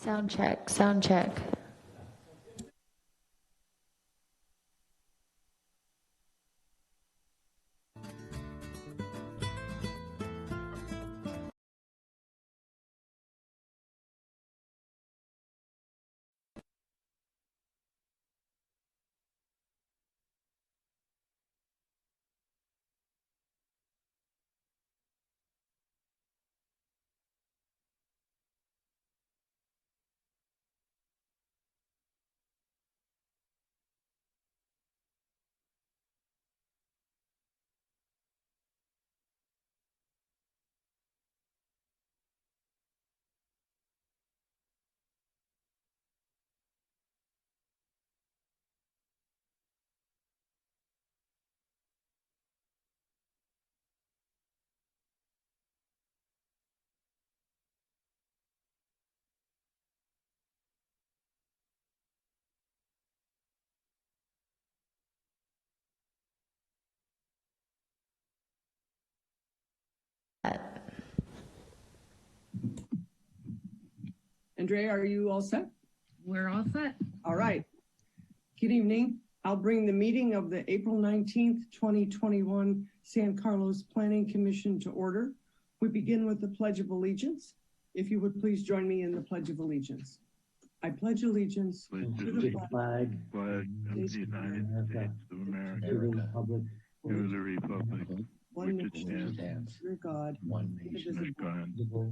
Sound check, sound check. Andrea, are you all set? We're all set. All right. Good evening. I'll bring the meeting of the April 19th, 2021 San Carlos Planning Commission to order. We begin with the Pledge of Allegiance. If you would please join me in the Pledge of Allegiance. I pledge allegiance to the flag of the United States of America, to the republic, one which nation, stands under God, one nation, indivisible,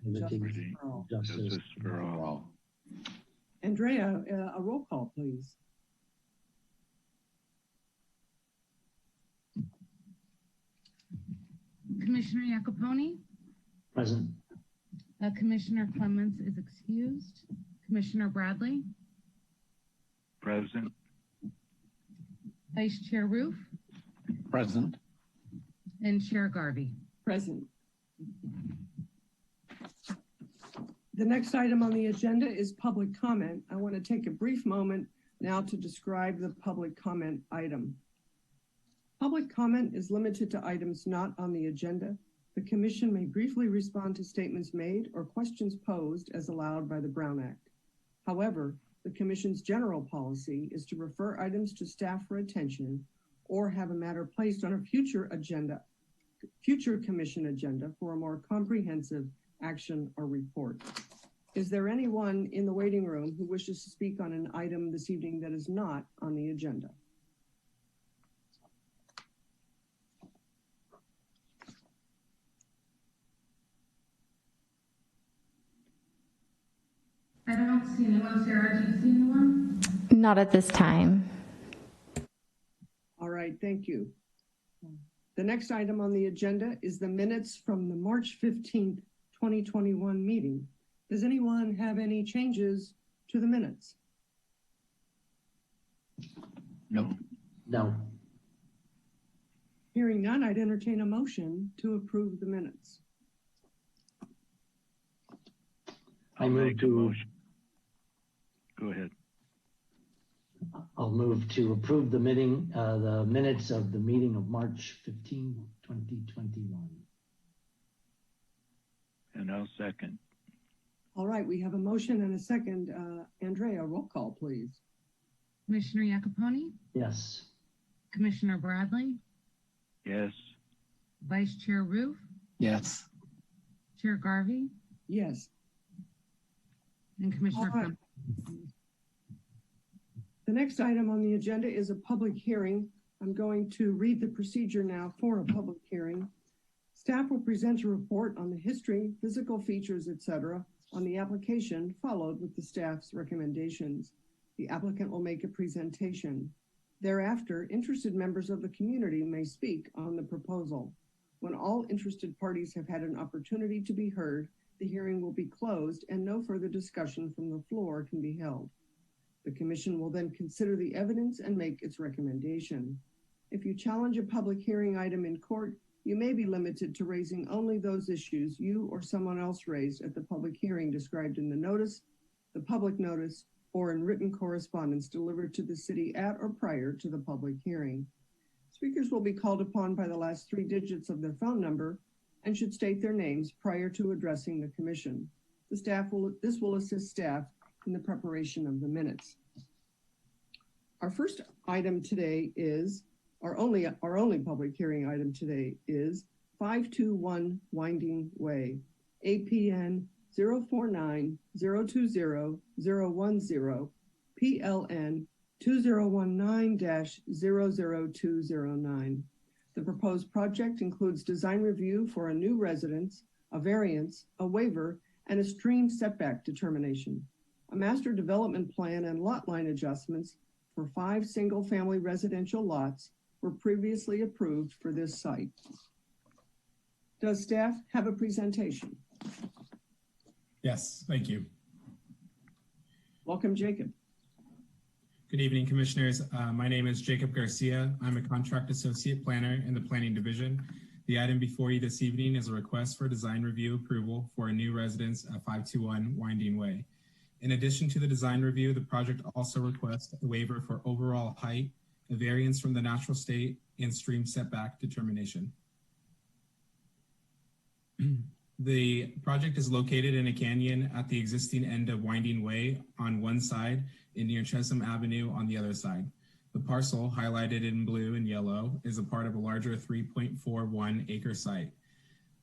liberty, justice for all. Andrea, a roll call, please. Commissioner Iacoponi? Present. Commissioner Clements is excused. Commissioner Bradley? Present. Vice Chair Roof? Present. And Chair Garvey? Present. The next item on the agenda is public comment. I want to take a brief moment now to describe the public comment item. Public comment is limited to items not on the agenda. The Commission may briefly respond to statements made or questions posed as allowed by the Brown Act. However, the Commission's general policy is to refer items to staff for attention or have a matter placed on a future Commission agenda for a more comprehensive action or report. Is there anyone in the waiting room who wishes to speak on an item this evening that is not on the agenda? I don't see anyone. Sarah, do you see anyone? Not at this time. All right, thank you. The next item on the agenda is the minutes from the March 15th, 2021 meeting. Does anyone have any changes to the minutes? No. No. Hearing none, I'd entertain a motion to approve the minutes. I move to. Go ahead. I'll move to approve the minutes of the meeting of March 15, 2021. And I'll second. All right, we have a motion and a second. Andrea, roll call, please. Commissioner Iacoponi? Yes. Commissioner Bradley? Yes. Vice Chair Roof? Yes. Chair Garvey? Yes. And Commissioner All right. Clements? The next item on the agenda is a public hearing. I'm going to read the procedure now for a public hearing. Staff will present a report on the history, physical features, etc., on the application, followed with the staff's recommendations. The applicant will make a presentation. Thereafter, interested members of the community may speak on the proposal. When all interested parties have had an opportunity to be heard, the hearing will be closed and no further discussion from the floor can be held. The Commission will then consider the evidence and make its recommendation. If you challenge a public hearing item in court, you may be limited to raising only those issues you or someone else raised at the public hearing described in the notice, the public notice, or in written correspondence delivered to the city at or prior to the public hearing. Speakers will be called upon by the last 3 digits of their phone number and should state their names prior to addressing the Commission. This will assist staff in the preparation of the minutes. Our first item today is, our only public hearing item today is 521 Winding Way, APN 049-020-010, PLN 2019-00209. The proposed project includes design review for a new residence, a variance, a waiver, and a stream setback determination. A master development plan and lot line adjustments for 5 single-family residential lots were previously approved for this site. Does staff have a presentation? Yes, thank you. Welcome, Jacob. Good evening, Commissioners. My name is Jacob Garcia. I'm a contract associate planner in the Planning Division. The item before you this evening is a request for design review approval for a new residence at 521 Winding Way. In addition to the design review, the project also requests a waiver for overall height, a variance from the natural state, and stream setback determination. The project is located in a canyon at the existing end of Winding Way on one side and near Chesham Avenue on the other side. The parcel, highlighted in blue and yellow, is a part of a larger 3.41 acre site.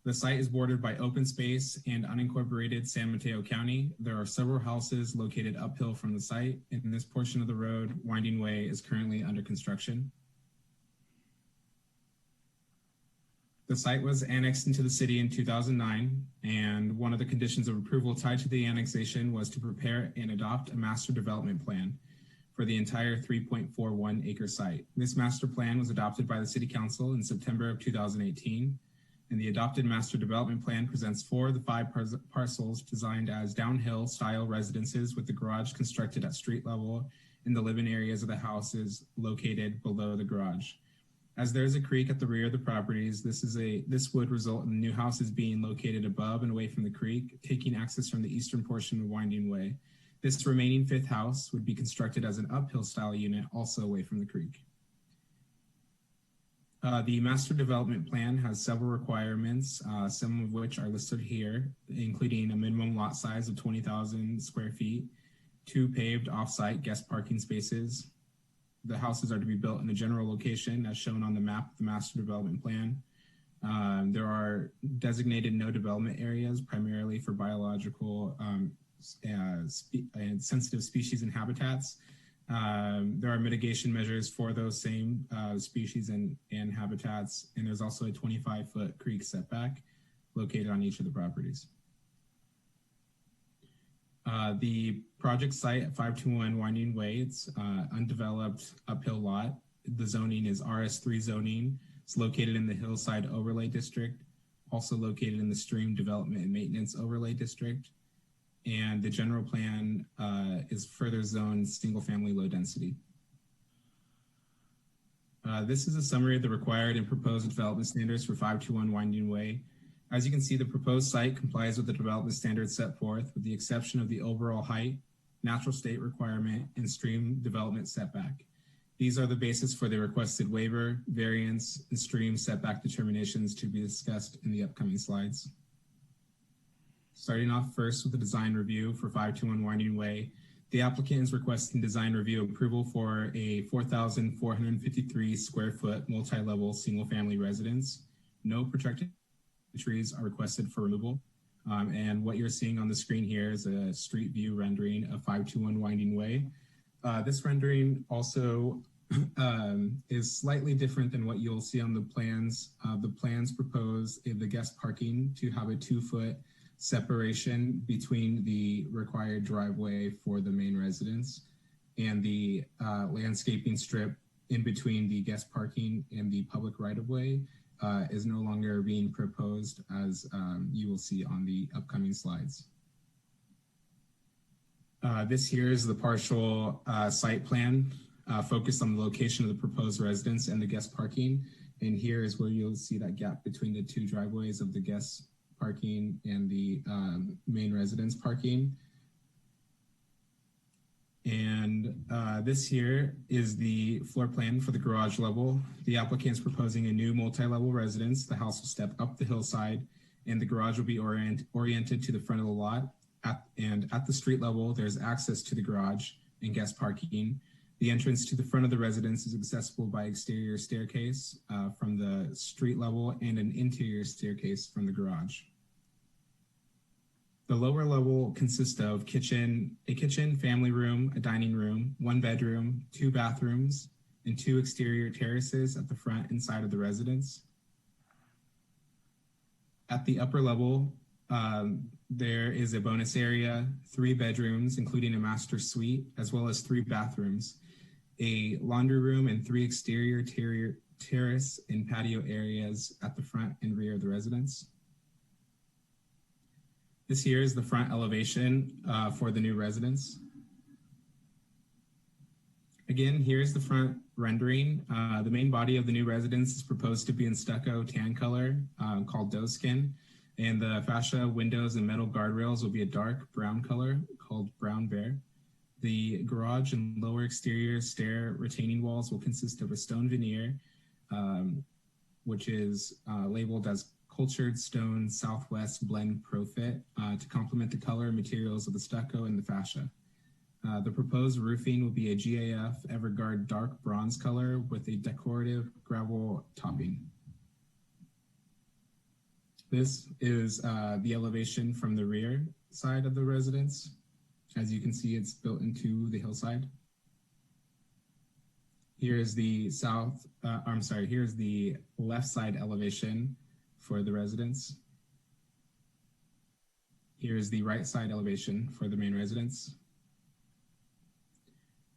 The site is bordered by open space and unincorporated San Mateo County. There are several houses located uphill from the site, and in this portion of the road, Winding Way is currently under construction. The site was annexed into the city in 2009, and one of the conditions of approval tied to the annexation was to prepare and adopt a master development plan for the entire 3.41 acre site. This master plan was adopted by the City Council in September of 2018, and the adopted master development plan presents 4 of the 5 parcels designed as downhill style residences with the garage constructed at street level and the living areas of the houses located below the garage. As there is a creek at the rear of the properties, this would result in new houses being located above and away from the creek, taking access from the eastern portion of Winding Way. This remaining 5th house would be constructed as an uphill style unit, also away from the creek. The master development plan has several requirements, some of which are listed here, including a minimum lot size of 20,000 square feet, 2 paved off-site guest parking spaces. The houses are to be built in a general location as shown on the map of the master development plan. There are designated no development areas, primarily for biological and sensitive species and habitats. There are mitigation measures for those same species and habitats, and there's also a 25-foot creek setback located on each of the properties. The project site at 521 Winding Way, it's undeveloped uphill lot. The zoning is RS3 zoning. It's located in the Hillside Overlay District, also located in the Stream Development and Maintenance Overlay District. And the general plan is further zoned single family low density. This is a summary of the required and proposed development standards for 521 Winding Way. As you can see, the proposed site complies with the development standards set forth, with the exception of the overall height, natural state requirement, and stream development setback. These are the basis for the requested waiver, variance, and stream setback determinations to be discussed in the upcoming slides. Starting off first with the design review for 521 Winding Way, the applicant is requesting design review approval for a 4,453 square foot multi-level single family residence. No protected trees are requested for removal. And what you're seeing on the screen here is a street view rendering of 521 Winding Way. This rendering also is slightly different than what you'll see on the plans. The plans propose the guest parking to have a 2-foot separation between the required driveway for the main residence and the landscaping strip in between the guest parking and the public right-of-way is no longer being proposed, as you will see on the upcoming slides. This here is the partial site plan focused on the location of the proposed residence and the guest parking. And here is where you'll see that gap between the 2 driveways of the guest parking and the main residence parking. And this here is the floor plan for the garage level. The applicant is proposing a new multi-level residence. The house will step up the hillside and the garage will be oriented to the front of the lot. at the street level, there's access to the garage and guest parking. The entrance to the front of the residence is accessible by exterior staircase from the street level and an interior staircase from the garage. The lower level consists of a kitchen, family room, a dining room, 1 bedroom, 2 bathrooms, and 2 exterior terraces at the front and side of the residence. At the upper level, there is a bonus area, 3 bedrooms, including a master suite, as well as 3 bathrooms, a laundry room, and 3 exterior terrace and patio areas at the front and rear of the residence. This here is the front elevation for the new residence. Again, here's the front rendering. The main body of the new residence is proposed to be in stucco tan color called doe skin, and the fascia, windows, and metal guardrails will be a dark brown color called brown bear. The garage and lower exterior stair retaining walls will consist of a stone veneer, which is labeled as cultured stone Southwest blend profit to complement the color and materials of the stucco and the fascia. The proposed roofing will be a GAF Everguard dark bronze color with a decorative gravel topping. This is the elevation from the rear side of the residence. As you can see, it's built into the hillside. Here is the here's the left side elevation for the residence. Here's the right side elevation for the main residence.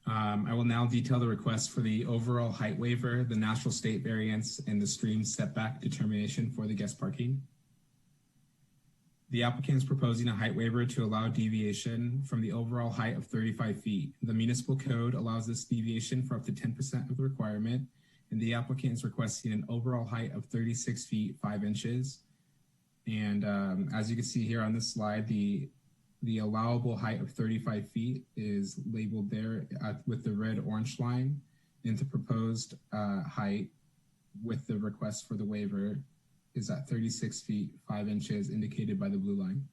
I will now detail the request for the overall height waiver, the natural state variance, and the stream setback determination for the guest parking. The applicant is proposing a height waiver to allow deviation from the overall height of 35 feet. The municipal code allows this deviation for up to 10% of the requirement, and the applicant is requesting an overall height of 36 feet, 5 inches. And as you can see here on this slide, the allowable height of 35 feet is labeled there with the red orange line, and the proposed height with the request for the waiver is at 36 feet, 5 inches indicated by the blue line.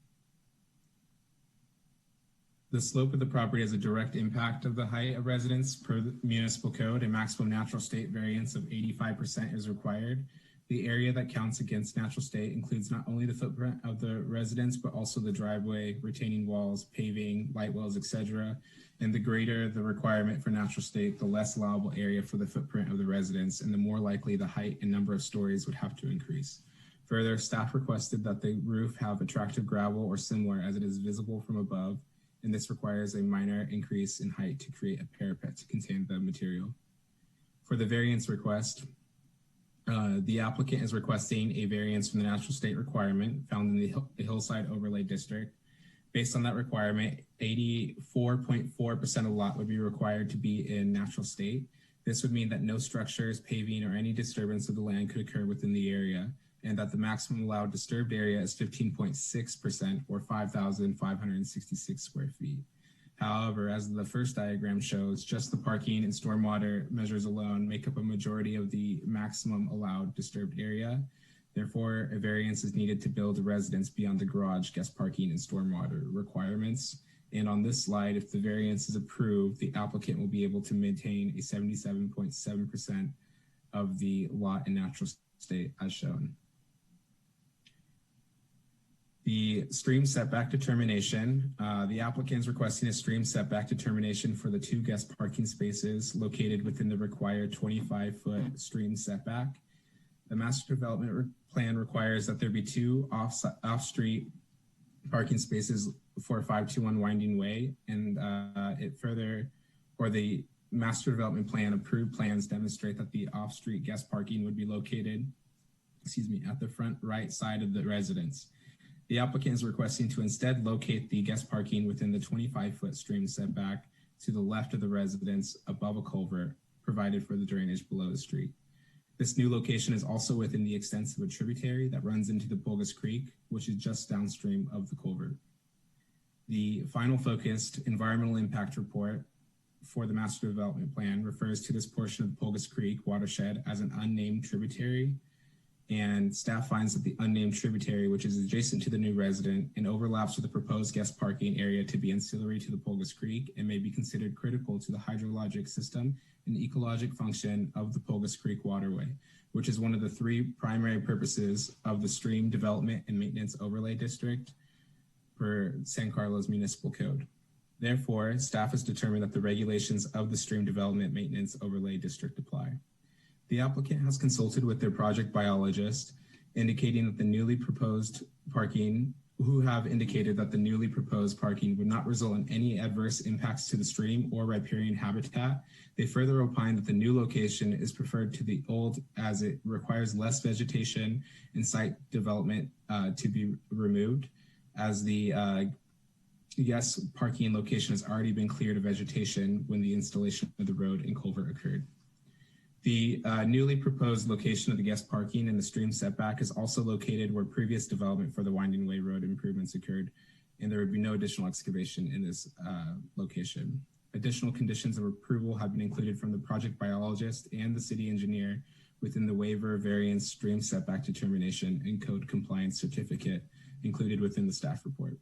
The slope of the property has a direct impact of the height of residence per the municipal code. A maximum natural state variance of 85% is required. The area that counts against natural state includes not only the footprint of the residence, but also the driveway, retaining walls, paving, light wells, etc. And the greater the requirement for natural state, the less allowable area for the footprint of the residence, and the more likely the height and number of stories would have to increase. Further, staff requested that the roof have attractive gravel or similar as it is visible from above, and this requires a minor increase in height to create a parapet to contain the material. For the variance request, the applicant is requesting a variance from the natural state requirement found in the Hillside Overlay District. Based on that requirement, 84.4% of the lot would be required to be in natural state. This would mean that no structures, paving, or any disturbance of the land could occur within the area, and that the maximum allowed disturbed area is 15.6% or 5,566 square feet. However, as the first diagram shows, just the parking and stormwater measures alone make up a majority of the maximum allowed disturbed area. Therefore, a variance is needed to build a residence beyond the garage, guest parking, and stormwater requirements. And on this slide, if the variance is approved, the applicant will be able to maintain a 77.7% of the lot in natural state as shown. The stream setback determination, the applicant is requesting a stream setback determination for the 2 guest parking spaces located within the required 25-foot stream setback. The master development plan requires that there be 2 off-street parking spaces for 521 Winding Way, and the master development plan approved plans demonstrate that the off-street guest parking would be located, at the front right side of the residence. The applicant is requesting to instead locate the guest parking within the 25-foot stream setback to the left of the residence above a culvert provided for the drainage below the street. This new location is also within the extent of a tributary that runs into the Pulgas Creek, which is just downstream of the culvert. The final focused environmental impact report for the master development plan refers to this portion of the Pulgas Creek watershed as an unnamed tributary, and staff finds that the unnamed tributary, which is adjacent to the new resident and overlaps with the proposed guest parking area, to be ancillary to the Pulgas Creek and may be considered critical to the hydrologic system and ecologic function of the Pulgas Creek waterway, which is one of the three primary purposes of the Stream Development and Maintenance Overlay District for San Carlos Municipal Code. Therefore, staff has determined that the regulations of the Stream Development Maintenance Overlay District apply. The applicant has consulted with their project biologist, indicating that the newly proposed parking, who have indicated that the newly proposed parking would not result in any adverse impacts to the stream or riparian habitat. They further opine that the new location is preferred to the old as it requires less vegetation and site development to be removed, as the guest parking location has already been cleared of vegetation when the installation of the road and culvert occurred. The newly proposed location of the guest parking and the stream setback is also located where previous development for the Winding Way Road improvements occurred, and there would be no additional excavation in this location. Additional conditions of approval have been included from the project biologist and the city engineer within the waiver variance stream setback determination and code compliance certificate included within the staff report.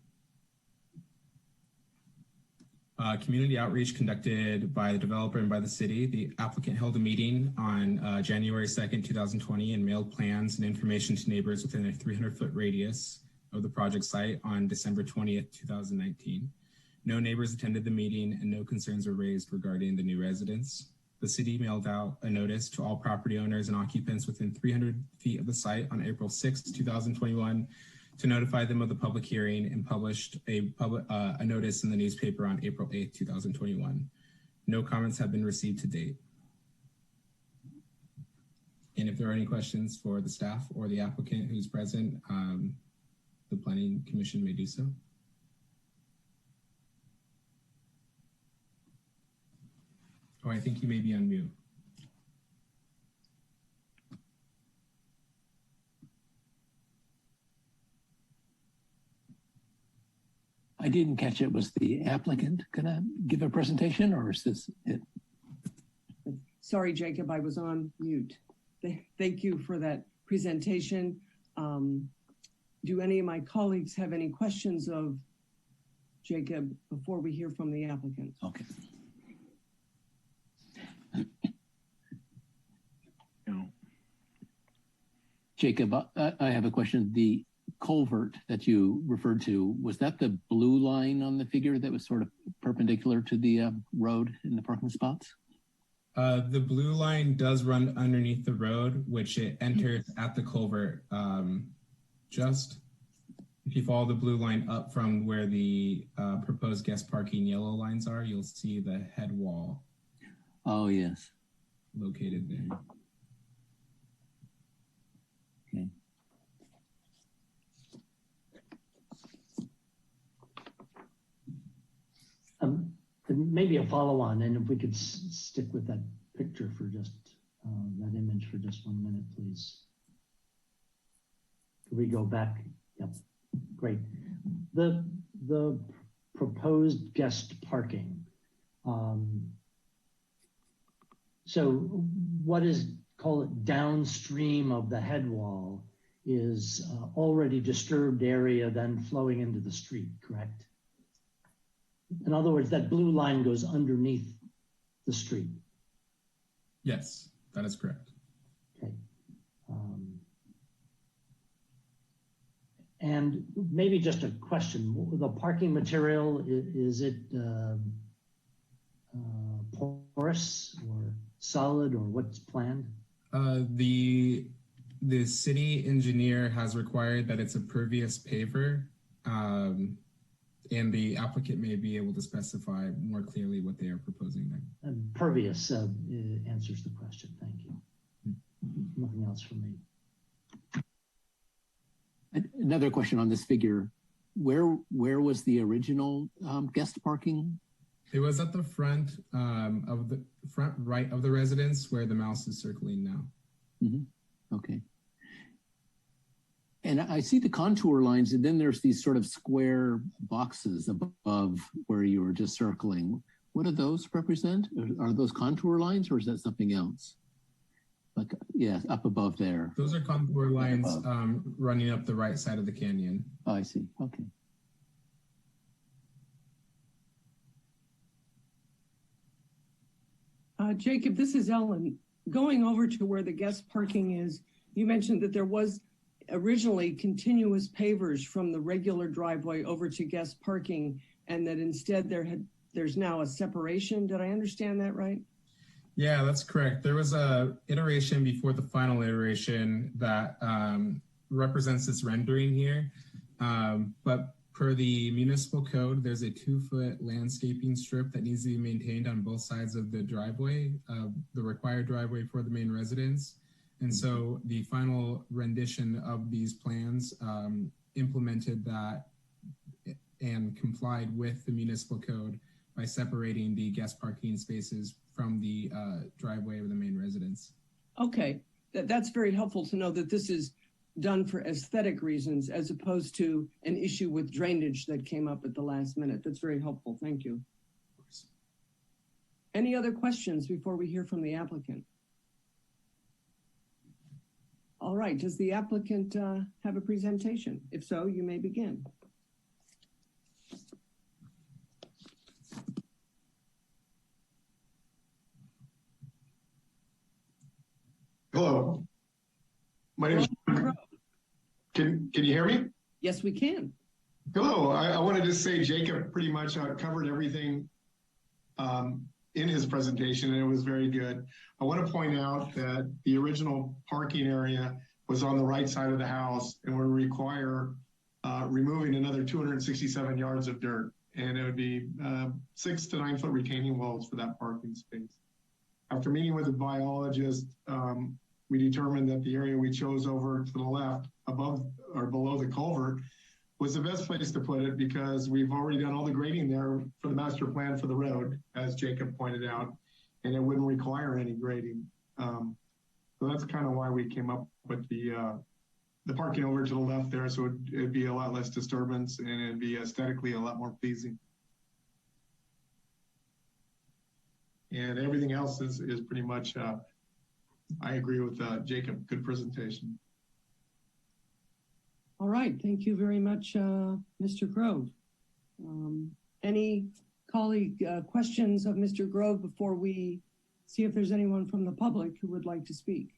Community outreach conducted by the developer and by the city. The applicant held a meeting on January 2nd, 2020 and mailed plans and information to neighbors within a 300-foot radius of the project site on December 20th, 2019. No neighbors attended the meeting and no concerns were raised regarding the new residence. The city mailed out a notice to all property owners and occupants within 300 feet of the site on April 6th, 2021 to notify them of the public hearing, and published a notice in the newspaper on April 8th, 2021. No comments have been received to date. And if there are any questions for the staff or the applicant who's present, the Planning Commission may do so. Oh, I think you may be on mute. I didn't catch it. Was the applicant gonna give a presentation, or is this it? Sorry, Jacob, I was on mute. Thank you for that presentation. Do any of my colleagues have any questions of Jacob before we hear from the applicant? Okay. No. Jacob, I have a question. The culvert that you referred to, was that the blue line on the figure that was sort of perpendicular to the road in the parking spots? The blue line does run underneath the road, which it enters at the culvert. Just if you follow the blue line up from where the proposed guest parking yellow lines are, you'll see the head wall. Oh, yes. Located there. Okay. Maybe a follow-on, and if we could stick with that picture for just that image for just 1 minute, please. Can we go back? Yep, great. The proposed guest parking. So what is, call it downstream of the head wall, is already disturbed area then flowing into the street, correct? In other words, that blue line goes underneath the street. Yes, that is correct. Okay. And maybe just a question, the parking material, is it porous or solid, or what's planned? The city engineer has required that it's a pervious paver, and the applicant may be able to specify more clearly what they are proposing there. And pervious answers the question. Thank you. Nothing else from me. Another question on this figure. Where was the original guest parking? It was at the front of the front right of the residence where the mouse is circling now. Mm-hmm. Okay. And I see the contour lines, and then there's these sort of square boxes above where you were just circling. What do those represent? Are those contour lines, or is that something else? Like, yeah, up above there. Those are contour lines running up the right side of the canyon. Oh, I see. Okay. Jacob, this is Ellen. Going over to where the guest parking is, you mentioned that there was originally continuous pavers from the regular driveway over to guest parking, and that instead there's now a separation. Did I understand that right? Yeah, that's correct. There was a iteration before the final iteration that represents this rendering here. But per the municipal code, there's a 2-foot landscaping strip that needs to be maintained on both sides of the driveway, the required driveway for the main residence. And so the final rendition of these plans implemented that and complied with the municipal code by separating the guest parking spaces from the driveway of the main residence. Okay, that's very helpful to know that this is done for aesthetic reasons as opposed to an issue with drainage that came up at the last minute. That's very helpful. Thank you. Of course. Any other questions before we hear from the applicant? All right, does the applicant have a presentation? If so, you may begin. Hello. My name is. Can you hear me? Yes, we can. Hello. I wanted to say Jacob pretty much covered everything in his presentation, and it was very good. I want to point out that the original parking area was on the right side of the house and would require removing another 267 yards of dirt, and it would be 6 to 9 foot retaining walls for that parking space. After meeting with a biologist, we determined that the area we chose over to the left, above or below the culvert, was the best place to put it because we've already done all the grading there for the master plan for the road, as Jacob pointed out, and it wouldn't require any grading. So that's kind of why we came up with the parking over to the left there, so it'd be a lot less disturbance and it'd be aesthetically a lot more pleasing. And everything else is pretty much, I agree with Jacob. Good presentation. All right, thank you very much, Mr. Grove. Any colleague questions of Mr. Grove before we see if there's anyone from the public who would like to speak?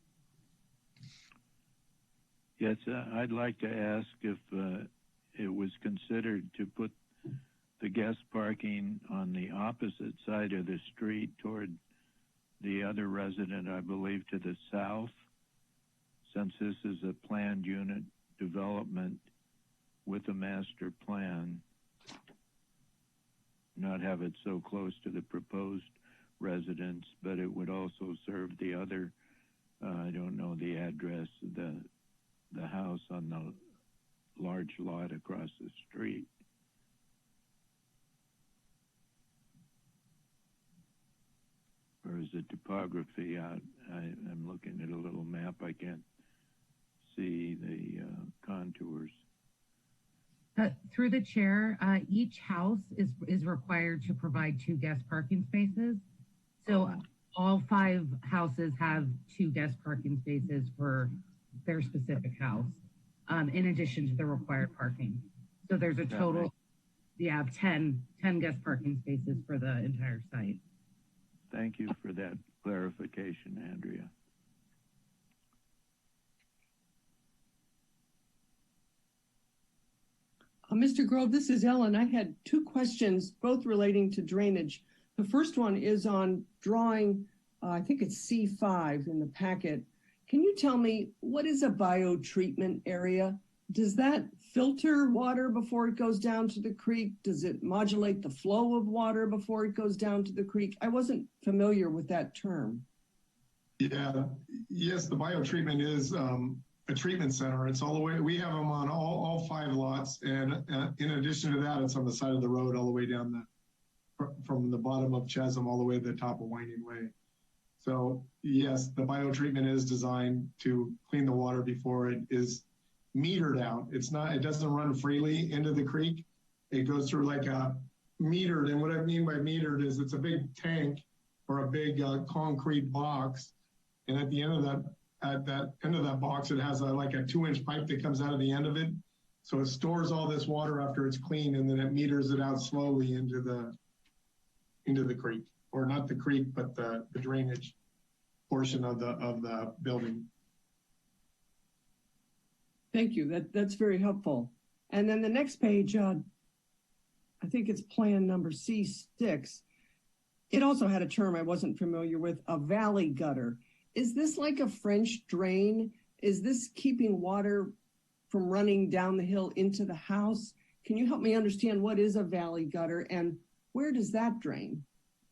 Yes, I'd like to ask if it was considered to put the guest parking on the opposite side of the street toward the other resident, I believe, to the south, since this is a planned unit development with a master plan, not have it so close to the proposed residence, but it would also serve the other, I don't know the address, the house on the large lot across the street. Or is it topography out? I'm looking at a little map. I can't see the contours. Through the chair, each house is required to provide 2 guest parking spaces. So all 5 houses have 2 guest parking spaces for their specific house, in addition to the required parking. So there's a total, of 10 guest parking spaces for the entire site. Thank you for that clarification, Andrea. Mr. Grove, this is Ellen. I had 2 questions, both relating to drainage. The first one is on drawing, I think it's C5 in the packet. Can you tell me, what is a biotreatment area? Does that filter water before it goes down to the creek? Does it modulate the flow of water before it goes down to the creek? I wasn't familiar with that term. Yeah, yes, the biotreatment is a treatment center. It's all the way, we have them on all 5 lots. And in addition to that, it's on the side of the road all the way down from the bottom of Chasm all the way to the top of Winding Way. So yes, the biotreatment is designed to clean the water before it is metered out. It doesn't run freely into the creek. It goes through like a metered, and what I mean by metered is it's a big tank or a big concrete box, And at the end of that box, it has like a 2-inch pipe that comes out of the end of it. So it stores all this water after it's clean, and then it meters it out slowly into the creek, or not the creek, but the drainage portion of the building. Thank you. That's very helpful. And then the next page, I think it's plan number C6. It also had a term I wasn't familiar with, a valley gutter. Is this like a French drain? Is this keeping water from running down the hill into the house? Can you help me understand what is a valley gutter and where does that drain?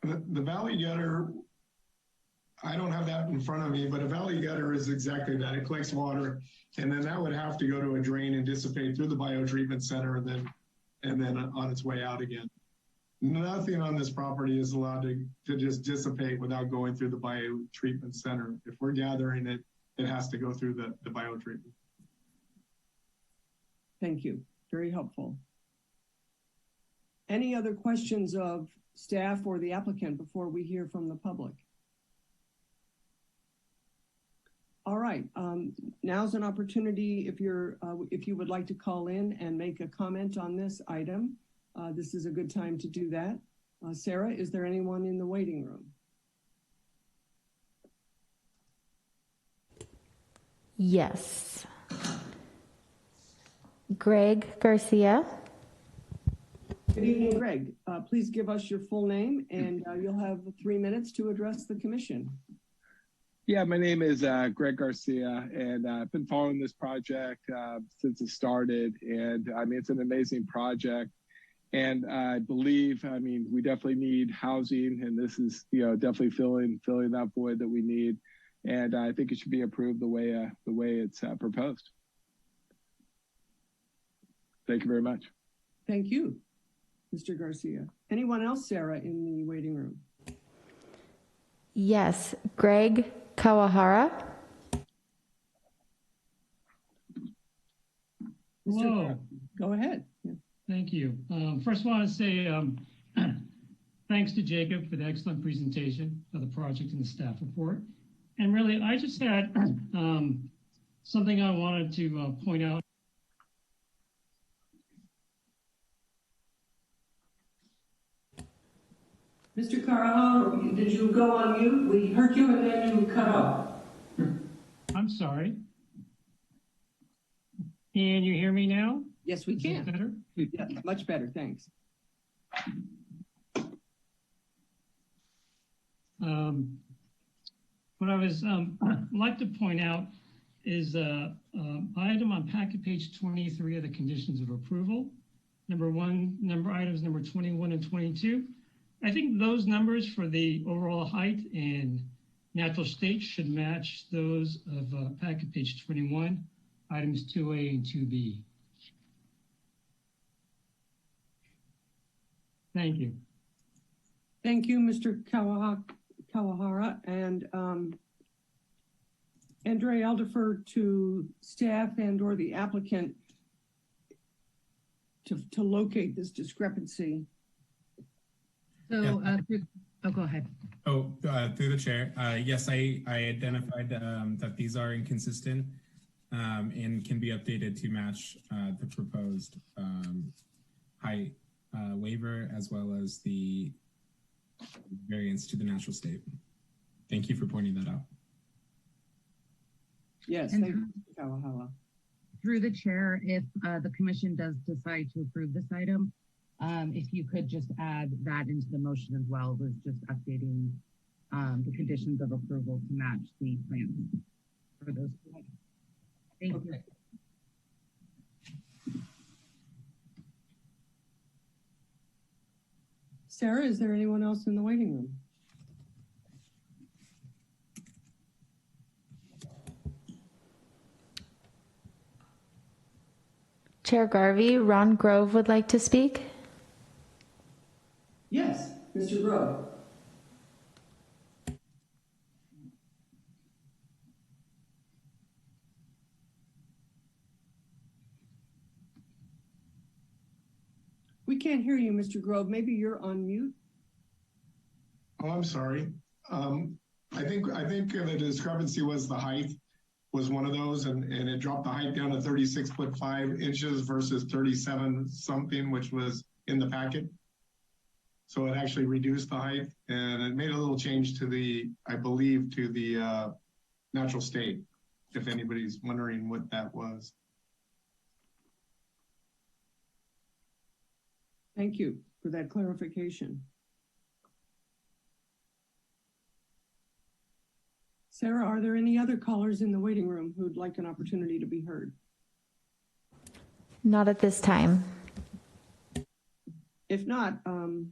The valley gutter, I don't have that in front of me, but a valley gutter is exactly that. It collects water, and then that would have to go to a drain and dissipate through the biotreatment center, and then on its way out again. Nothing on this property is allowed to just dissipate without going through the biotreatment center. If we're gathering it, it has to go through the biotreatment. Thank you. Very helpful. Any other questions of staff or the applicant before we hear from the public? All right, now's an opportunity if you would like to call in and make a comment on this item. This is a good time to do that. Sarah, is there anyone in the waiting room? Yes. Greg Garcia. Good evening, Greg. Please give us your full name and you'll have 3 minutes to address the commission. Yeah, my name is Greg Garcia, and I've been following this project since it started. And I mean, it's an amazing project. And I believe, I mean, we definitely need housing, and this is, you know, definitely filling that void that we need. And I think it should be approved the way it's proposed. Thank you very much. Thank you, Mr. Garcia. Anyone else, Sarah, in the waiting room? Yes. Greg Kawahara. Hello. Go ahead. Yeah. Thank you. First, I want to say thanks to Jacob for the excellent presentation of the project and the staff report. And really, I just had something I wanted to point out. Mr. Karahan, did you go on mute? We heard you and then you cut off. I'm sorry. Can you hear me now? Yes, we Is can. that better? Yeah, much better. Thanks. What I was like to point out is item on packet page 23 of the conditions of approval. Items number 21 and 22. I think those numbers for the overall height and natural state should match those of packet page 21, items 2A and 2B. Thank you. Thank you, Mr. Kawahara. And Andre, I'll defer to staff and or the applicant to locate this discrepancy. So, go ahead. Through the chair. Yes, I identified that these are inconsistent and can be updated to match the proposed height waiver as well as the variance to the natural state. Thank you for pointing that out. Yes, thank you, Mr. Kawahara. Through the chair, if the commission does decide to approve this item, if you could just add that into the motion as well, was just updating the conditions of approval to match the plans for those. Thank you. Sarah, is there anyone else in the waiting room? Chair Garvey, Ron Grove would like to speak. Yes, Mr. Grove. We can't hear you, Mr. Grove. Maybe you're on mute. Oh, I'm sorry. I think the discrepancy was the height was one of those, and it dropped the height down to 36'5" versus 37 something, which was in the packet. So it actually reduced the height, and it made a little change to the, I believe, to the natural state, if anybody's wondering what that was. Thank you for that clarification. Sarah, are there any other callers in the waiting room who'd like an opportunity to be heard? Not at this time. If not, and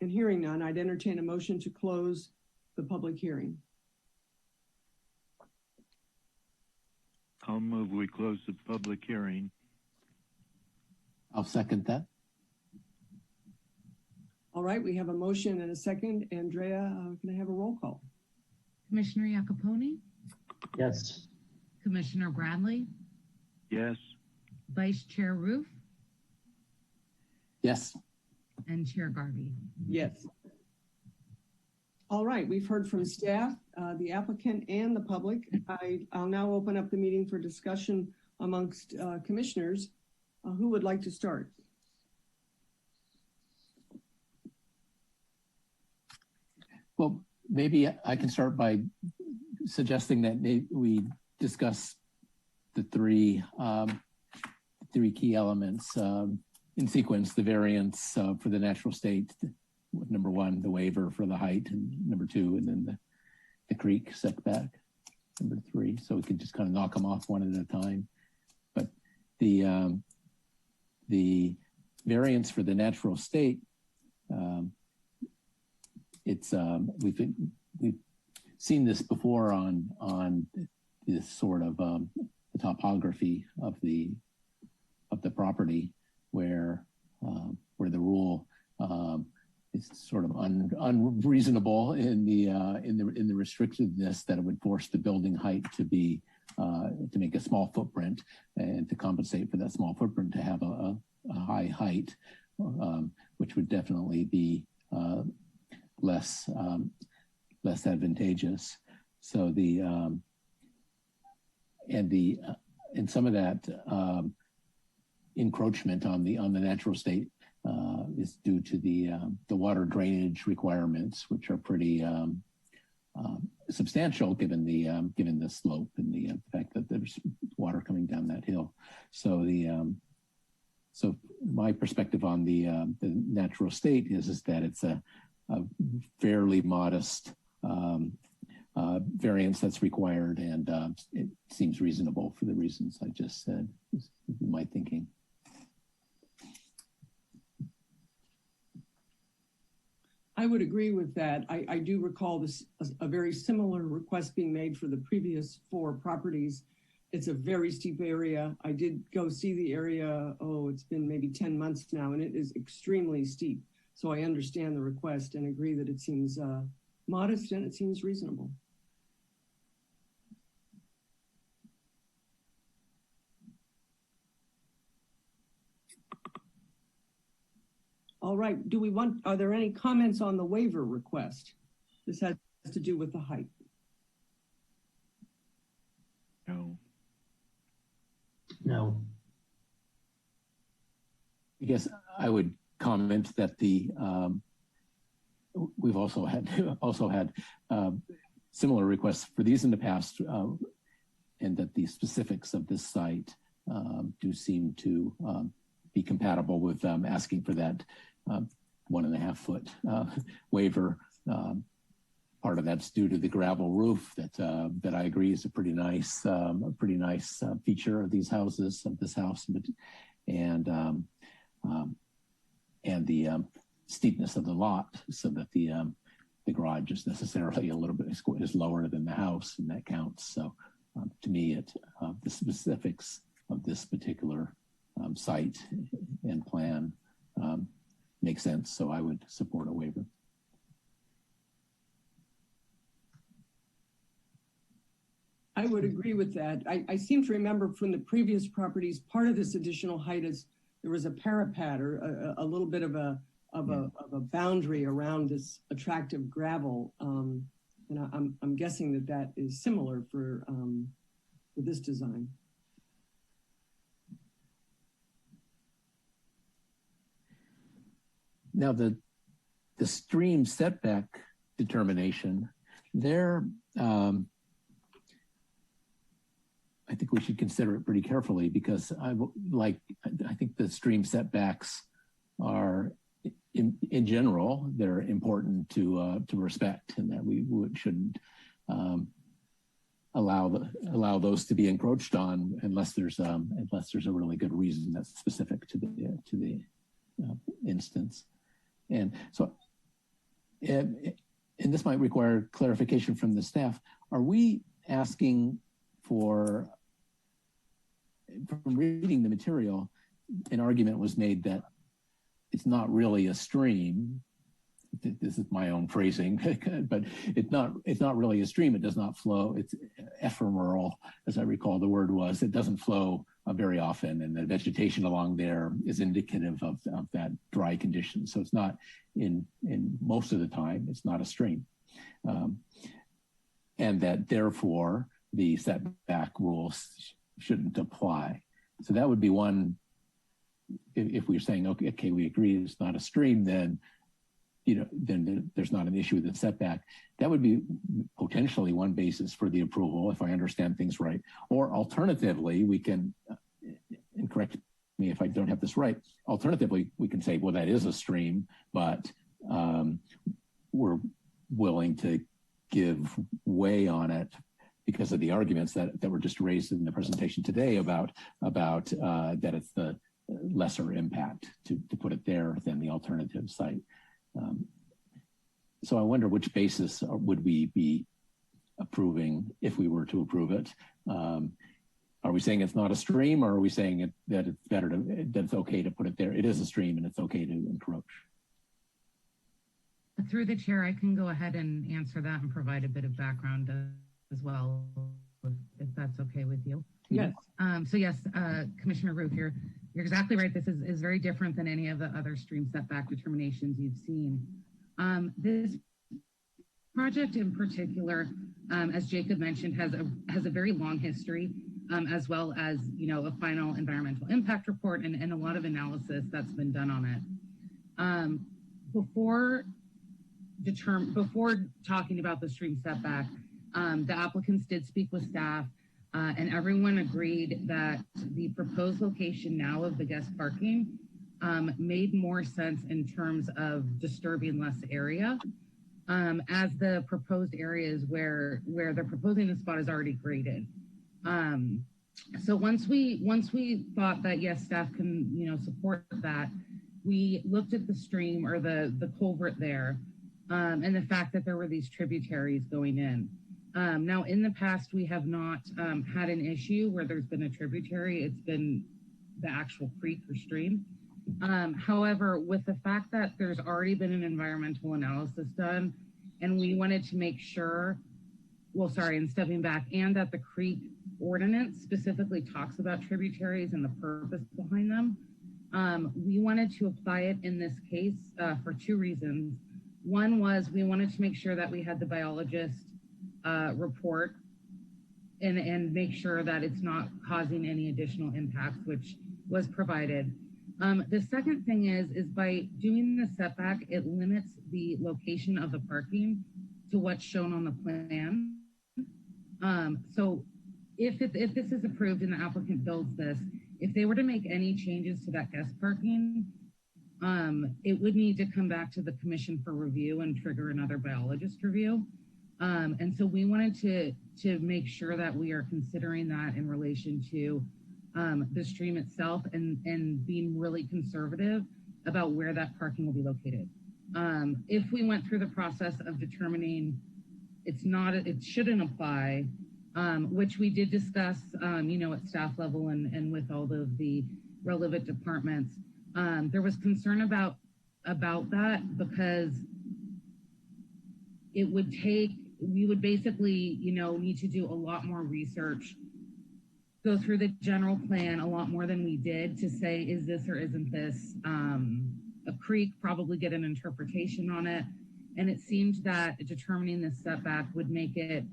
hearing none, I'd entertain a motion to close the public hearing. I'll move we close the public hearing. I'll second that. All right, we have a motion and a second. Andrea, can I have a roll call? Commissioner Iacopone, Yes. Commissioner Bradley, Yes. Vice Chair Roof, Yes. and Chair Garvey. Yes. All right, we've heard from staff, the applicant, and the public. I'll now open up the meeting for discussion amongst commissioners. Who would like to start? Well, maybe I can start by suggesting that we discuss the three key elements in sequence: the variance for the natural state, number one, the waiver for the height, and number two, and then the creek setback, number three. So we can just kind of knock them off one at a time. But the variance for the natural state, it's we've seen this before on this sort of the topography of the property, where the rule is sort of unreasonable in the restrictiveness that it would force the building height to be to make a small footprint, and to compensate for that small footprint to have a high height, which would definitely be less advantageous. So and some of that encroachment on the natural state is due to the water drainage requirements, which are pretty substantial given the slope and the fact that there's water coming down that hill. So so my perspective on the natural state is that it's a fairly modest variance that's required, and it seems reasonable for the reasons I just said, is my thinking. I would agree with that. I do recall this a very similar request being made for the previous 4 properties. It's a very steep area. I did go see the area, it's been maybe 10 months now, and it is extremely steep. So I understand the request and agree that it seems modest and it seems reasonable. All right, are there any comments on the waiver request? This has to do with the height. No. No. I guess I would comment that we've also had similar requests for these in the past, and that the specifics of this site do seem to be compatible with asking for that 1.5 foot waiver. Part of that's due to the gravel roof that I agree is a pretty nice feature of these houses, of this house, and the steepness of the lot, so that the garage is necessarily a little bit is lower than the house, and that counts. So to me, the specifics of this particular site and plan make sense. So I would support a waiver. I would agree with that. I seem to remember from the previous properties, part of this additional height is there was a parapet or a little bit of a boundary around this attractive gravel And I'm guessing that that is similar for this design. Now the stream setback determination, there, I think we should consider it pretty carefully because I think the stream setbacks are in general, they're important to respect, and that we shouldn't allow those to be encroached on unless there's a really good reason that's specific to the instance. And so, and this might require clarification from the staff. Are we asking for, from reading the material, an argument was made that it's not really a stream. This is my own phrasing, but it's not really a stream. It does not flow. It's ephemeral, as I recall the word was. It doesn't flow very often, and the vegetation along there is indicative of that dry condition. So it's not in most of the time, it's not a stream. And that therefore the setback rules shouldn't apply. So that would be one. If we're saying, okay, we agree it's not a stream, then, then there's not an issue with the setback. That would be potentially one basis for the approval, if I understand things right. Or alternatively, we can, and correct me if I don't have this right, alternatively, we can say, well, that is a stream, but we're willing to give way on it because of the arguments that were just raised in the presentation today about that it's the lesser impact to put it there than the alternative site. So I wonder which basis would we be approving if we were to approve it? Are we saying it's not a stream, or are we saying that it's better that it's okay to put it there? It is a stream and it's okay to encroach. Through the chair, I can go ahead and answer that and provide a bit of background as well, if that's okay with you. Yes. So yes, Commissioner Ruth, you're exactly right. This is very different than any of the other stream setback determinations you've seen. This project in particular, as Jacob mentioned, has a very long history, as well as a final environmental impact report and a lot of analysis that's been done on it. Before talking about the stream setback, the applicants did speak with staff. And everyone agreed that the proposed location now of the guest parking made more sense in terms of disturbing less area, as the proposed areas where they're proposing the spot is already graded. So once we thought that yes, staff can support that, we looked at the stream or the culvert there, and the fact that there were these tributaries going in. Now, in the past, we have not had an issue where there's been a tributary. It's been the actual creek or stream. However, with the fact that there's already been an environmental analysis done, and we wanted to make sure, and stepping back, and that the creek ordinance specifically talks about tributaries and the purpose behind them, we wanted to apply it in this case for two reasons. One was we wanted to make sure that we had the biologist report and make sure that it's not causing any additional impacts, which was provided. The second thing is by doing the setback, it limits the location of the parking to what's shown on the plan. So if this is approved and the applicant builds this, if they were to make any changes to that guest parking, it would need to come back to the commission for review and trigger another biologist review. And so we wanted to make sure that we are considering that in relation to the stream itself and being really conservative about where that parking will be located. If we went through the process of determining it shouldn't apply, which we did discuss, at staff level and with all of the relevant departments, there was concern about that because we would basically, need to do a lot more research, go through the general plan a lot more than we did to say, is this or isn't this a creek, probably get an interpretation on it. And it seemed that determining this setback would make it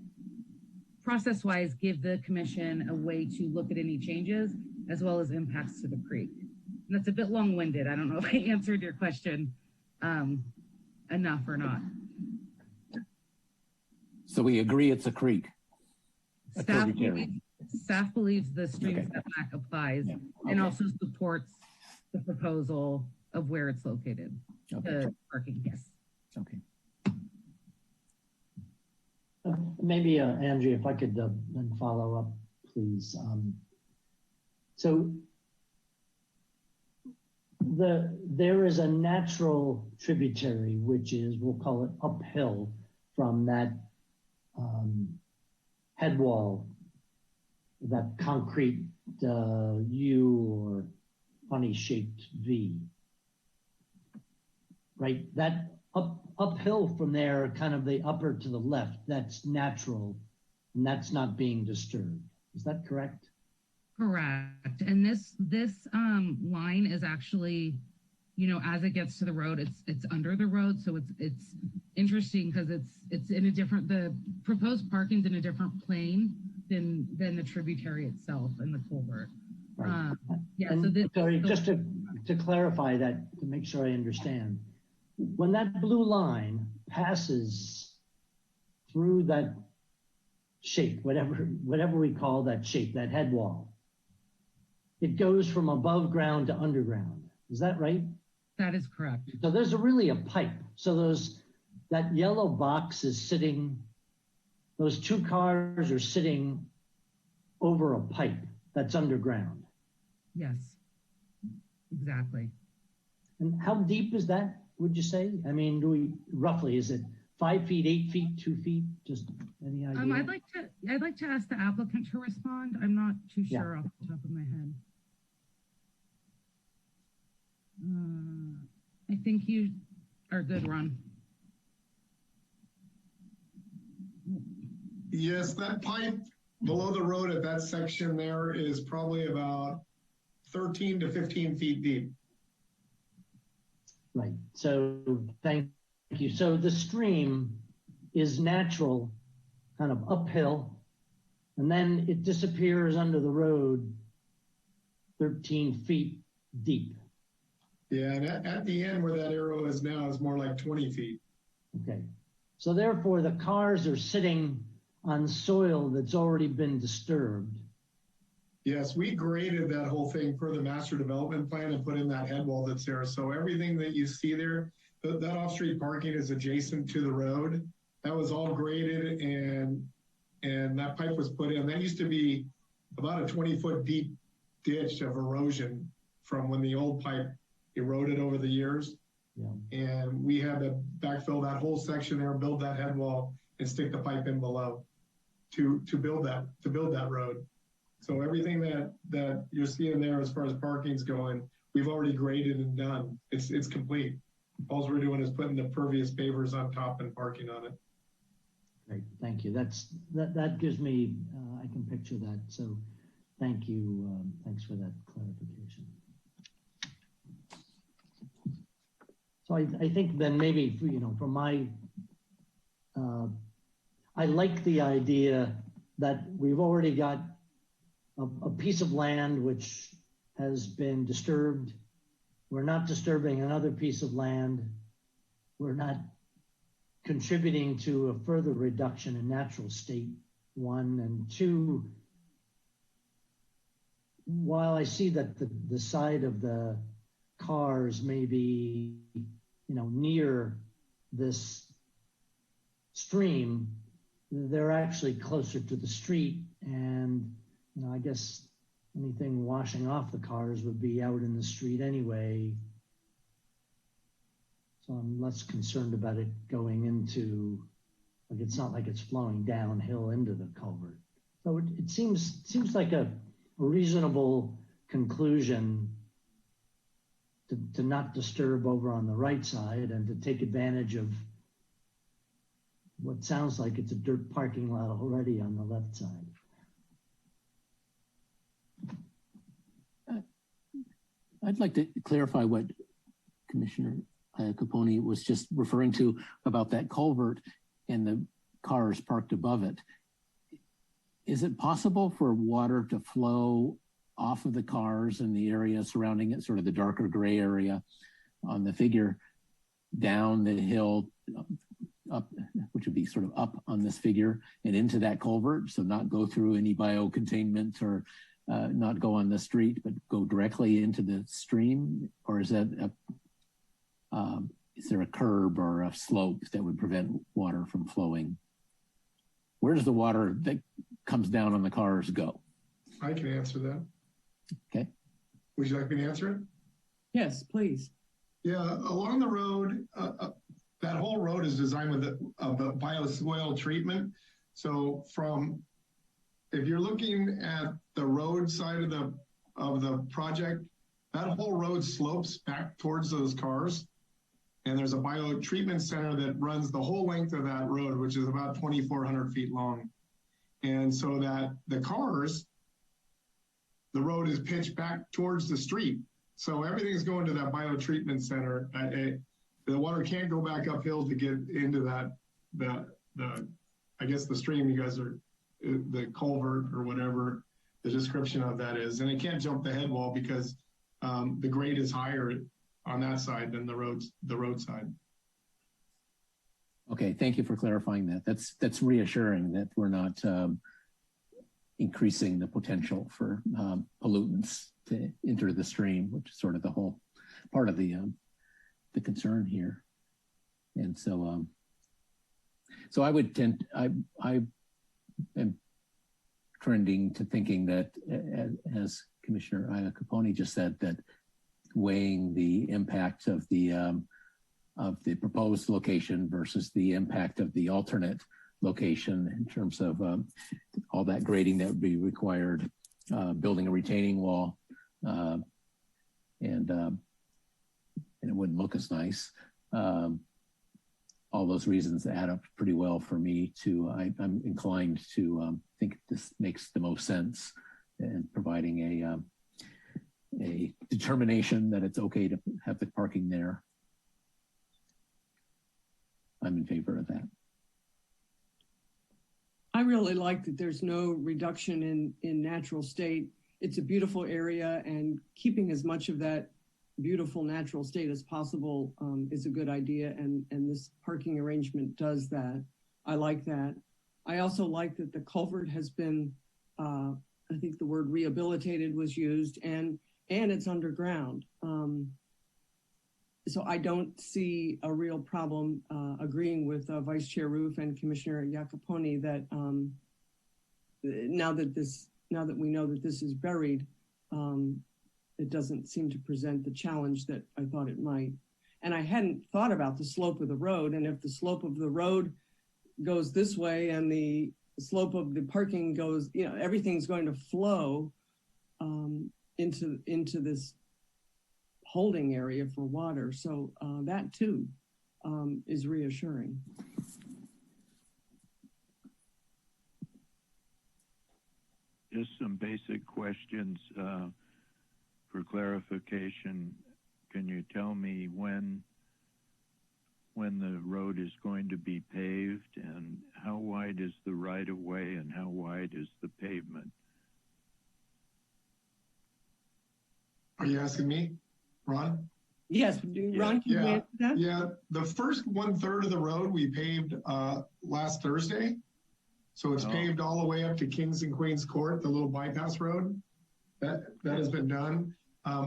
process-wise, give the commission a way to look at any changes as well as impacts to the creek. And that's a bit long-winded. I don't know if I answered your question enough or not. So we agree it's a creek. Staff believes the stream Okay. setback applies Yeah. and Okay. also supports the proposal of where it's located. Okay. The parking, yes. Okay. Maybe, Andrea, if I could then follow up, please. So there is a natural tributary, which is, we'll call it uphill from that head wall, that concrete U or funny shaped V, right? That uphill from there, kind of the upper to the left, that's natural and that's not being disturbed. Is that correct? Correct. And this line is actually, you know, as it gets to the road, it's under the road. So it's interesting because it's in a different, the proposed parking's in a different plane than the tributary itself and the culvert. Right. Yeah. And So this, sorry, just to clarify that, to make sure I understand, when that blue line passes through that shape, whatever we call that shape, that head wall, it goes from above ground to underground. Is that right? that is correct. So there's really a pipe. So that yellow box is sitting, those two cars are sitting over a pipe that's underground. Yes, exactly. And how deep is that, would you say? I mean, roughly, is it 5 feet, 8 feet, 2 feet? Just any idea? I'd like to ask the applicant to respond. I'm not too sure Yeah. off the top of my head. I think you are good, Ron. Yes, that pipe below the road at that section there is probably about 13 to 15 feet deep. Right. So thank you. So the stream is natural, kind of uphill, and then it disappears under the road 13 feet deep. Yeah, and at the end where that arrow is now is more like 20 feet. Okay. So therefore, the cars are sitting on soil that's already been disturbed. Yes, we graded that whole thing per the master development plan and put in that head wall that's there. So everything that you see there, that off-street parking is adjacent to the road. That was all graded and that pipe was put in. That used to be about a 20-foot deep ditch of erosion from when the old pipe eroded over the years. Yeah. And we had to backfill that whole section there, build that head wall and stick the pipe in below to build that road. So everything that you're seeing there as far as parking's going, we've already graded and done. It's complete. All we're doing is putting the pervious pavers on top and parking on it. Great, thank you. That gives me, I can picture that. So thank you. Thanks for that clarification. So I think then maybe, from my, I like the idea that we've already got a piece of land which has been disturbed. We're not disturbing another piece of land. We're not contributing to a further reduction in natural state, 1, and 2. While I see that the side of the cars may be, near this stream, they're actually closer to the street, and I guess anything washing off the cars would be out in the street anyway. So I'm less concerned about it going into, it's not like it's flowing downhill into the culvert. So it seems like a reasonable conclusion to not disturb over on the right side and to take advantage of what sounds like it's a dirt parking lot already on the left side. I'd like to clarify what Commissioner Capone was just referring to about that culvert and the cars parked above it. Is it possible for water to flow off of the cars in the area surrounding it, sort of the darker gray area on the figure, down the hill, up, which would be sort of up on this figure and into that culvert, so not go through any biocontainment or not go on the street, but go directly into the stream? Or is that is there a curb or a slope that would prevent water from flowing? Where does the water that comes down on the cars go? I can answer that. Okay. Would you like me to answer it? Yes, please. Yeah, along the road, that whole road is designed with the biosoil treatment. So if you're looking at the road side of the project, that whole road slopes back towards those cars. And there's a biotreatment center that runs the whole length of that road, which is about 2,400 feet long. And so that the cars, the road is pitched back towards the street. So everything's going to that biotreatment center. The water can't go back uphill to get into I guess the stream you guys are, the culvert or whatever the description of that is. And it can't jump the head wall because the grade is higher on that side than the road side. Okay, thank you for clarifying that. That's reassuring that we're not increasing the potential for pollutants to enter the stream, which is sort of the whole part of the concern here. And so, so I am trending to thinking that, as Commissioner Capone just said, that weighing the impact of the proposed location versus the impact of the alternate location in terms of all that grading that would be required, building a retaining wall, and it wouldn't look as nice. All those reasons add up pretty well for me to, I'm inclined to think this makes the most sense in providing a determination that it's okay to have the parking there. I'm in favor of that. I really like that there's no reduction in natural state. It's a beautiful area, and keeping as much of that beautiful natural state as possible is a good idea, and this parking arrangement does that. I like that. I also like that the culvert has been, I think the word rehabilitated was used, and it's underground. So I don't see a real problem agreeing with Vice Chair Roof and Commissioner Jacoponi that now that we know that this is buried, it doesn't seem to present the challenge that I thought it might. And I hadn't thought about the slope of the road, and if the slope of the road goes this way and the slope of the parking goes, everything's going to flow into this holding area for water. So that too is reassuring. Just some basic questions for clarification. Can you tell me when the road is going to be paved, and how wide is the right-of-way and how wide is the pavement? Are you asking me, Ron? Yes, Ron, can you answer that? Yeah, the first 1/3 of the road we paved last Thursday. So it's paved all the way up to Kings and Queens Court, the little bypass road. That has been done.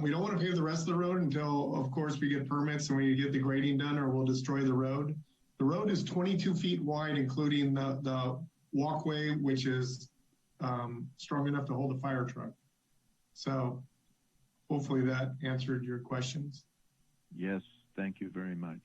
We don't want to pave the rest of the road until, of course, we get permits and we get the grading done, or we'll destroy the road. The road is 22 feet wide, including the walkway, which is strong enough to hold a fire truck. So hopefully that answered your questions. Yes, thank you very much.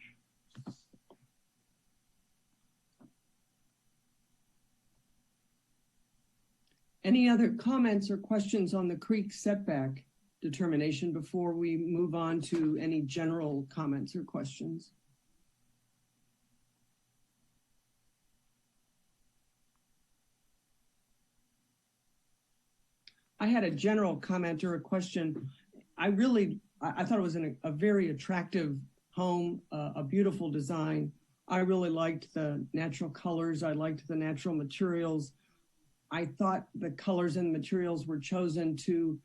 Any other comments or questions on the creek setback determination before we move on to any general comments or questions? I had a general comment or a question. I thought it was a very attractive home, a beautiful design. I really liked the natural colors. I liked the natural materials. I thought the colors and materials were chosen to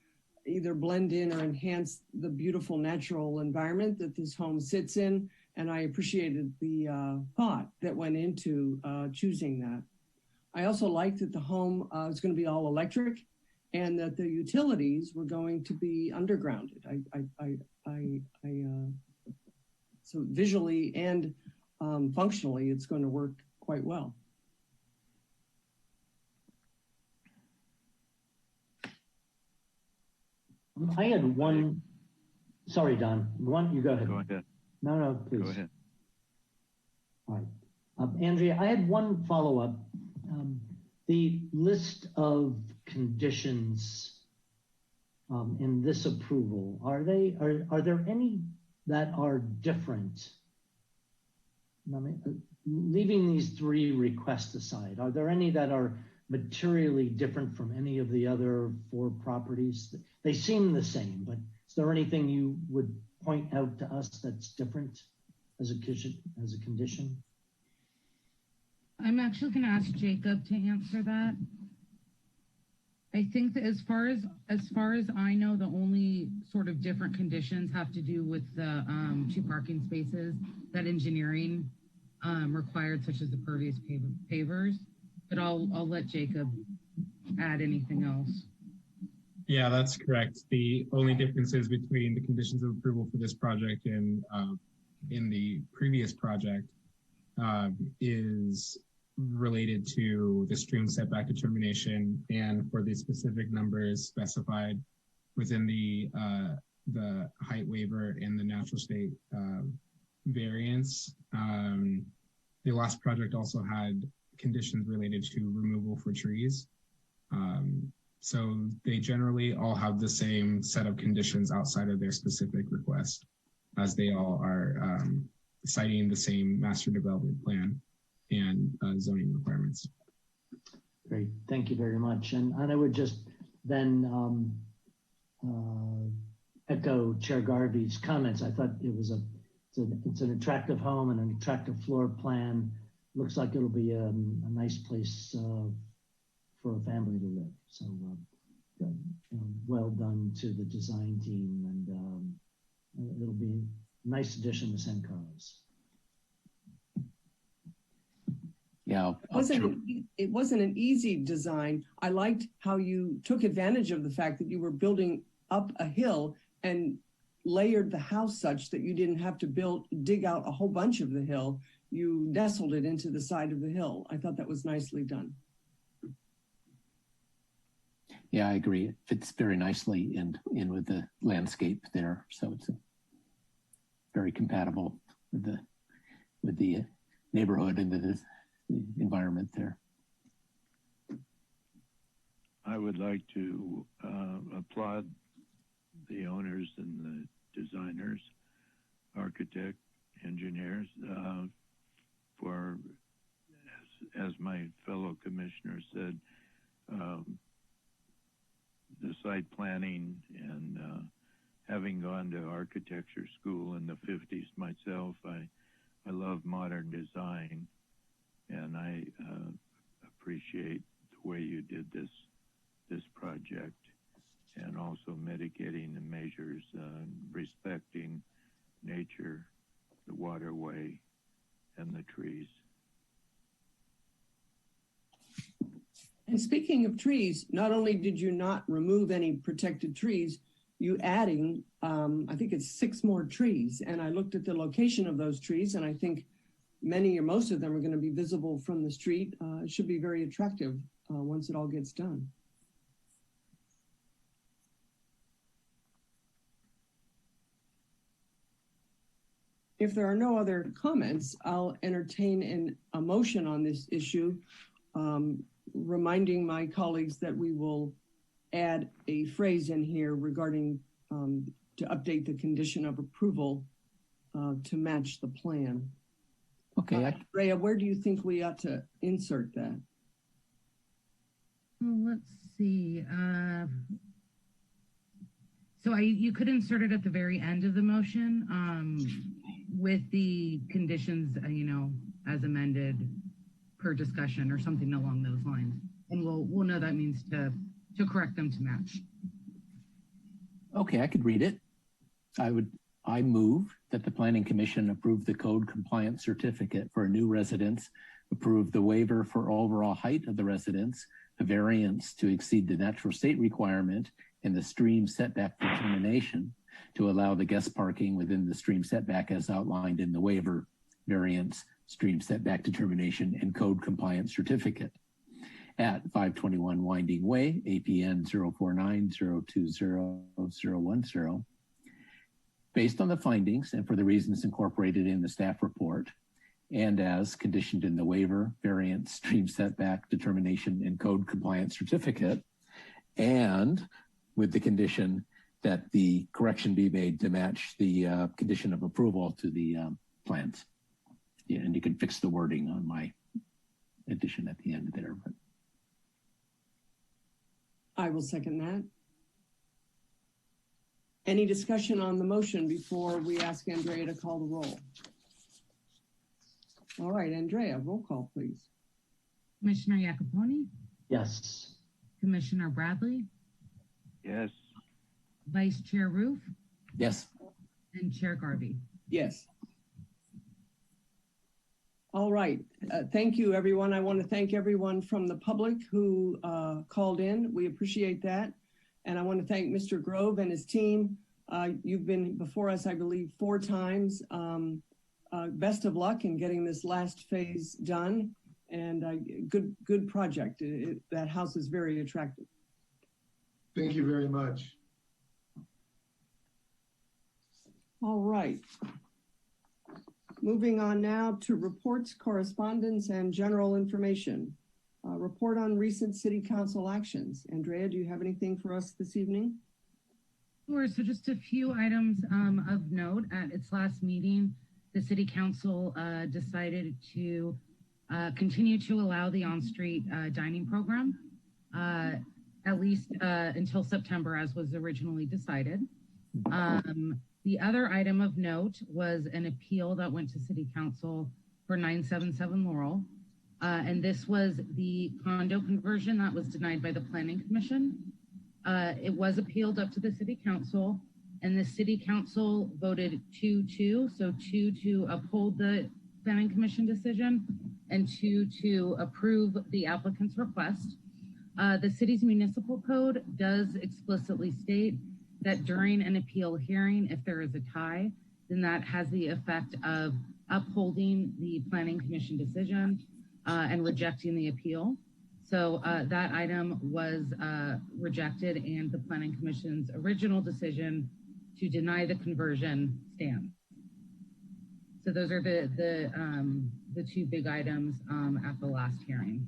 either blend in or enhance the beautiful natural environment that this home sits in. And I appreciated the thought that went into choosing that. I also liked that the home was going to be all electric and that the utilities were going to be undergrounded. So visually and functionally, it's going to work quite well. I had one, sorry, Don, you go ahead. Go ahead. No, please. Go ahead. All right. Andrea, I had one follow-up. The list of conditions in this approval, are there any that are different? I mean, leaving these 3 requests aside, are there any that are materially different from any of the other 4 properties? They seem the same, but is there anything you would point out to us that's different as a condition? I'm actually going to ask Jacob to answer that. I think that as far as I know, the only sort of different conditions have to do with the 2 parking spaces that engineering required, such as the pervious pavers. But I'll let Jacob add anything else. Yeah, that's correct. The only differences between the conditions of approval for this project and in the previous project is related to the stream setback determination and for the specific numbers specified within the height waiver and the natural state variance. The last project also had conditions related to removal for trees. So they generally all have the same set of conditions outside of their specific request, as they all are citing the same master development plan and zoning requirements. Great, thank you very much. And I would just then echo Chair Garvey's comments. I thought it's an attractive home and an attractive floor plan. Looks like it'll be a nice place for a family to live. So well done to the design team, and it'll be a nice addition to San Carlos. Yeah, it wasn't an easy design. I liked how you took advantage of the fact that you were building up a hill and layered the house such that you didn't have to dig out a whole bunch of the hill. You nestled it into the side of the hill. I thought that was nicely done. Yeah, I agree. It fits very nicely in with the landscape there. So it's very compatible with the neighborhood and the environment there. I would like to applaud the owners and the designers, architect, engineers, for, as my fellow commissioner said, the site planning and having gone to architecture school in the 50s myself, I love modern design, and I appreciate the way you did this project, and also mitigating the measures, respecting nature, the waterway, and the trees. And speaking of trees, not only did you not remove any protected trees, you adding, I think it's 6 more trees. And I looked at the location of those trees, and I think many or most of them are going to be visible from the street. It should be very attractive once it all gets done. If there are no other comments, I'll entertain a motion on this issue, reminding my colleagues that we will add a phrase in here regarding to update the condition of approval to match the plan. Okay. Rhea, where do you think we ought to insert that? Well, let's see. So you could insert it at the very end of the motion. with the conditions, as amended per discussion or something along those lines. And we'll know that means to correct them to match. Okay, I could read it. I move that the Planning Commission approve the code compliance certificate for a new residence, approve the waiver for overall height of the residence, the variance to exceed the natural state requirement, and the stream setback determination to allow the guest parking within the stream setback as outlined in the waiver, variance, stream setback determination, and code compliance certificate at 521 Winding Way, APN 049020010, based on the findings and for the reasons incorporated in the staff report, and as conditioned in the waiver, variance, stream setback determination, and code compliance certificate, and with the condition that the correction be made to match the condition of approval to the plans. Yeah, and you can fix the wording on my addition at the end there. But I will second that. Any discussion on the motion before we ask Andrea to call the roll? All right, Andrea, roll call, please. Commissioner Iacoponi, Yes. Commissioner Bradley, Yes. Vice Chair Roof, yes. and Chair Garvey. Yes. All right. Thank you, everyone. I want to thank everyone from the public who called in. We appreciate that. And I want to thank Mr. Grove and his team. You've been before us, I believe, 4 times. Best of luck in getting this last phase done. And good project. That house is very attractive. Thank you very much. All right. Moving on now to reports, correspondence, and general information. Report on recent city council actions. Andrea, do you have anything for us this evening? Sure. So just a few items of note. At its last meeting, the city council decided to continue to allow the on-street dining program, at least until September, as was originally decided. The other item of note was an appeal that went to city council for 977 Laurel. And this was the condo conversion that was denied by the planning commission. It was appealed up to the city council, and the city council voted 2-2. So 2 to uphold the planning commission decision and 2 to approve the applicant's request. The city's municipal code does explicitly state that during an appeal hearing, if there is a tie, then that has the effect of upholding the planning commission decision and rejecting the appeal. So that item was rejected, and the planning commission's original decision to deny the conversion stands. So those are the 2 big items at the last hearing.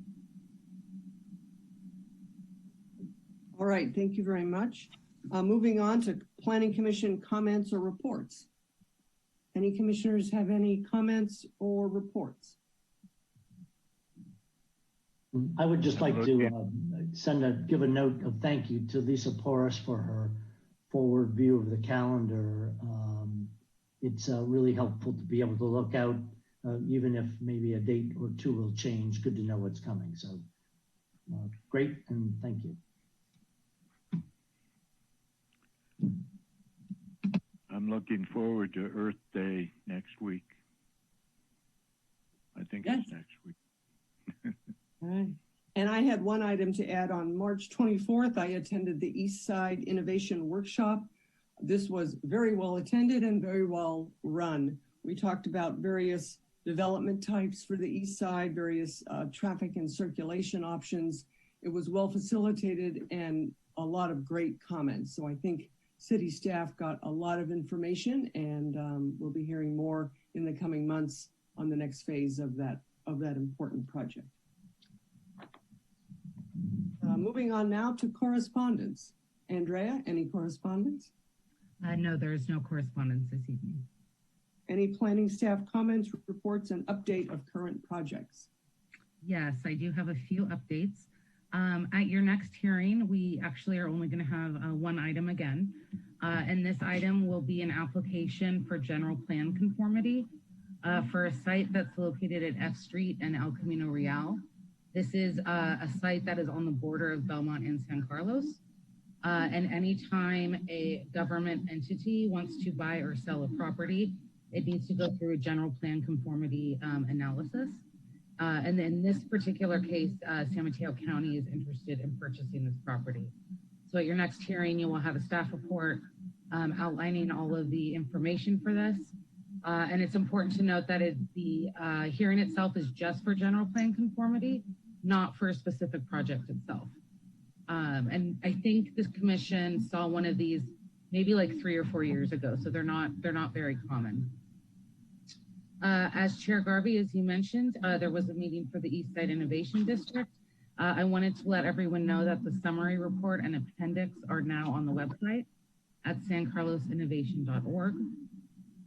All right, thank you very much. Moving on to planning commission comments or reports. Any commissioners have any comments or reports? I would just like to give a note of thank you to Lisa Porras for her forward view of the calendar. It's really helpful to be able to look out, even if maybe a date or 2 will change. Good to know what's coming. So great, and thank you. I'm looking forward to Earth Day next week. I think Yes. it's next week. All right. And I had one item to add. On March 24th, I attended the East Side Innovation Workshop. This was very well attended and very well run. We talked about various development types for the East Side, various traffic and circulation options. It was well facilitated and a lot of great comments. So I think city staff got a lot of information, and we'll be hearing more in the coming months on the next phase of that important project. Moving on now to correspondence. Andrea, any correspondence? No, there is no correspondence this evening. Any planning staff comments, reports, and update of current projects? Yes, I do have a few updates. At your next hearing, we actually are only going to have 1 item again. And this item will be an application for general plan conformity for a site that's located at F Street and El Camino Real. This is a site that is on the border of Belmont and San Carlos. And anytime a government entity wants to buy or sell a property, it needs to go through a general plan conformity analysis. And in this particular case, San Mateo County is interested in purchasing this property. So at your next hearing, you will have a staff report outlining all of the information for this. And it's important to note that the hearing itself is just for general plan conformity, not for a specific project itself. And I think this commission saw one of these maybe like 3 or 4 years ago, so they're not very common. As Chair Garvey, as you mentioned, there was a meeting for the East Side Innovation District. I wanted to let everyone know that the summary report and appendix are now on the website at sancarlosinnovation.org.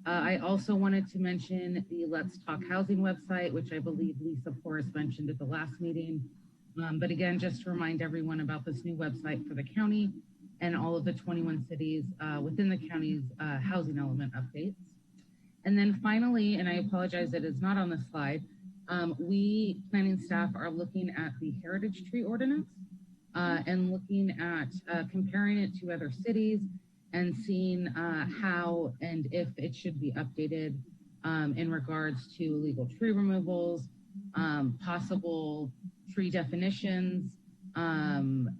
I also wanted to mention the Let's Talk Housing website, which I believe Lisa Forrest mentioned at the last meeting. But again, just to remind everyone about this new website for the county and all of the 21 cities within the county's housing element updates. And then finally, and I apologize that it's not on the slide, we planning staff are looking at the heritage tree ordinance and looking at comparing it to other cities and seeing how and if it should be updated in regards to illegal tree removals, possible tree definitions,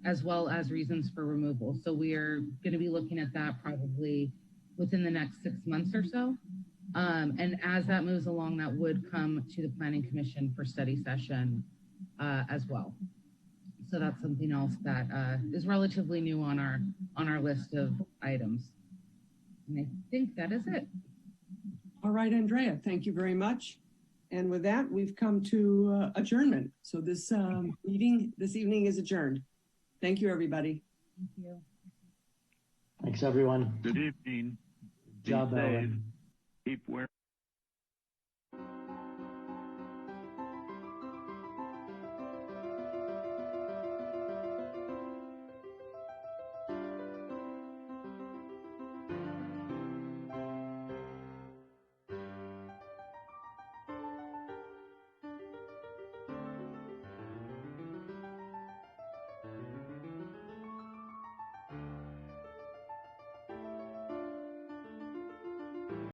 as well as reasons for removal. So we are going to be looking at that probably within the next 6 months or so. And as that moves along, that would come to the Planning Commission for study session as well. So that's something else that is relatively new on our list of items. And I think that is it. All right, Andrea, thank you very much. And with that, we've come to adjournment. So this meeting this evening is adjourned. Thank you, everybody. Thank you. Thanks, everyone. Good evening. Good job, Be safe. Ellen. Keep wearing